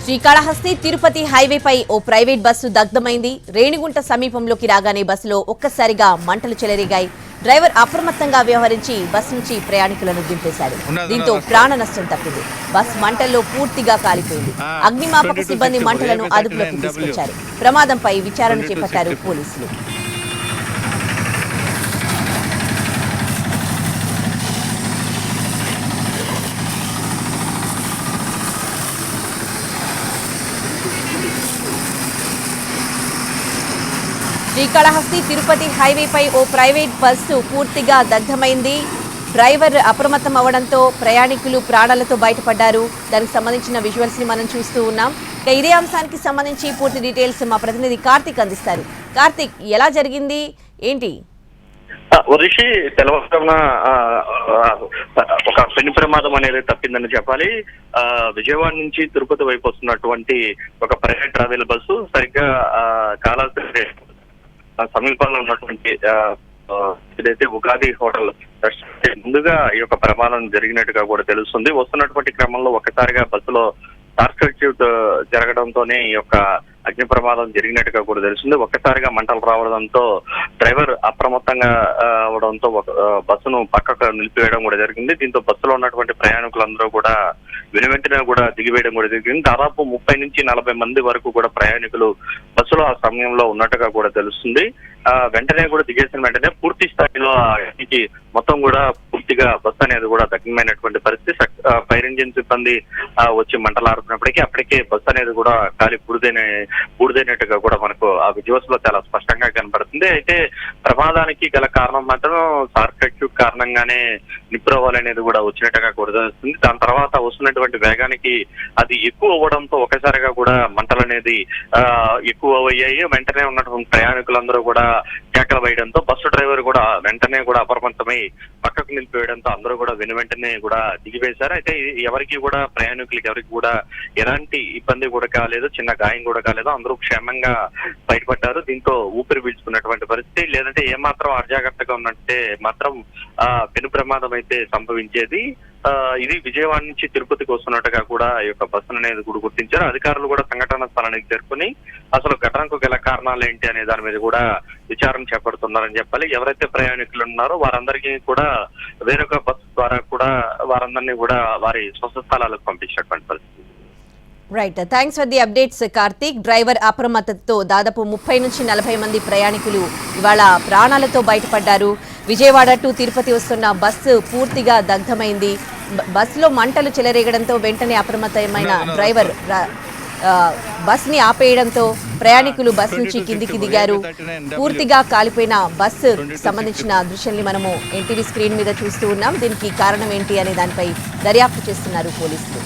శ్రీకాళహస్తి తిరుపతి హైవేపై ఓ private bus దగ్ధమైంది. Renigunta సమీపంలోకి రాగానే బస్సులో ఒక్కసారిగా మంటలు చెలరేగాయి. డ్రైవర్ అప్రమత్తంగా వ్యవహరించి బస్సు నుంచి ప్రయాణికులను దింపేశాడు. దీంతో ప్రాణ నష్టం తప్పింది. బస్ మంటల్లో పూర్తిగా కాలిపోయింది. అగ్నిమాపక సిబ్బంది మంటలను అదుపులోకి తీసుకొచ్చారు. ప్రమాదంపై విచారణ చేపట్టారు పోలీసులు. శ్రీకాళహస్తి తిరుపతి హైవేపై ఓ ప్రైవేట్ బస్సు పూర్తిగా దగ్ధమైంది. డ్రైవర్ అప్రమత్తం అవడంతో ప్రయాణికులు ప్రాణాలతో బయటపడ్డారు. దానికి సంబంధించిన విజువల్స్ ని మనం చూస్తూ ఉన్నాం. ఇదే అంశానికి సంబంధించి పూర్తి డీటెయిల్స్ మా ప్రతినిధి కార్తిక్ అందిస్తారు. కార్తిక్, ఎలా జరిగింది ఏంటి? రిషి, తెల్లవారుజామున ఒక పెను ప్రమాదం అనేది తప్పిందని చెప్పాలి. విజయవాడ నుంచి తిరుపతి వైపు వస్తున్నటువంటి ఒక ప్రైవేట్ ట్రావెల్ బస్సు సరిగ్గా కాళహస్తి సమీపంలో ఉన్నటువంటి ఏదైతే ఉగాది హోటల్ ముందుగా ఈ యొక్క ప్రమాదం జరిగినట్టుగా కూడా తెలుస్తుంది. వస్తున్నటువంటి క్రమంలో ఒక్కసారిగా బస్సులో షార్ట్ సర్క్యూట్ జరగడంతోనే ఈ యొక్క అగ్ని ప్రమాదం జరిగినట్టుగా కూడా తెలుస్తుంది. ఒక్కసారిగా మంటలు రావడంతో డ్రైవర్ అప్రమత్తంగా అవడంతో బస్సును పక్కకు నిలిపివేయడం కూడా జరిగింది. దీంతో బస్సులో ఉన్నటువంటి ప్రయాణికులందరూ కూడా వెనువెంటనే కూడా దిగివేయడం కూడా జరిగింది. దాదాపు 30 నుంచి 40 మంది వరకు కూడా ప్రయాణికులు బస్సులో ఆ సమయంలో ఉన్నట్టుగా కూడా తెలుస్తుంది. వెంటనే కూడా దిగేసిన వెంటనే పూర్తి స్థాయిలో మొత్తం కూడా పూర్తిగా బస్సు అనేది కూడా దగ్ధమైనటువంటి పరిస్థితి. ఫైర్ ఇంజిన్ సిబ్బంది వచ్చి మంటలాడుతున్నప్పటికీ అప్పటికే బస్సు అనేది కూడా కాలి బూడిదైనట్టుగా కూడా మనకు ఆ విజువల్స్ లో చాలా స్పష్టంగా కనపడుతుంది. అయితే ప్రమాదానికి గల కారణం మాత్రం షార్ట్ సర్క్యూట్ కారణంగానే నిప్రవాల్ అనేది కూడా వచ్చినట్టుగా కూడా తెలుస్తుంది. దాని తర్వాత వస్తున్నటువంటి వేగానికి అది ఎక్కువ అవ్వడంతో ఒకసారిగా కూడా మంటలు అనేది ఎక్కువ అయ్యాయి. వెంటనే ఉన్నటువంటి ప్రయాణికులందరూ కూడా కేకలు వేయడంతో బస్సు డ్రైవర్ కూడా వెంటనే కూడా అప్రమత్తమై పక్కకు నిలిపివేయడంతో అందరూ కూడా వెంటనే కూడా దిగివేశారు. అయితే ఎవరికి కూడా ప్రయాణికులకి ఎవరికి కూడా ఎలాంటి ఇబ్బంది కూడా కాలేదు, చిన్న గాయం కూడా కాలేదు. అందరూ క్షేమంగా బయటపడ్డారు. దీంతో ఊపిరి పీల్చుకున్నటువంటి పరిస్థితి. లేదంటే ఏమాత్రం అజాగ్రత్తగా ఉన్నట్టే మాత్రం పెను ప్రమాదం అయితే సంభవించేది. ఇది విజయవాడ నుంచి తిరుపతికి వస్తున్నట్టుగా కూడా ఈ యొక్క బస్సును అనేది కూడా గుర్తించారు. అధికారులు కూడా సంఘటన స్థలానికి చేరుకుని అసలు ఘటనకు గల కారణాలు ఏంటి అనే దాని మీద కూడా విచారణ చేపడుతున్నారని చెప్పాలి. ఎవరైతే ప్రయాణికులు ఉన్నారో వారందరికీ కూడా వేరొక బస్సు ద్వారా కూడా వారందరినీ కూడా వారి స్వస్థ స్థలాలకు పంపించినటువంటి పరిస్థితి. Right, thanks for the updates Karthik. Driver అప్రమత్తతో దాదాపు 30 నుంచి 40 మంది ప్రయాణికులు ఇవాళ ప్రాణాలతో బయటపడ్డారు. విజయవాడ టు తిరుపతి వస్తున్న బస్సు పూర్తిగా దగ్ధమైంది. బస్సులో మంటలు చెలరేగడంతో వెంటనే అప్రమత్తమైన డ్రైవర్ బస్ని ఆపేయడంతో ప్రయాణికులు బస్ నుంచి కిందికి దిగారు. పూర్తిగా కాలిపోయిన బస్సు సంబంధించిన దృశ్యాన్ని మనము ఎన్టీవీ స్క్రీన్ మీద చూస్తూ ఉన్నాం. దీనికి కారణం ఏంటి అనే దానిపై దర్యాప్తు చేస్తున్నారు పోలీసులు.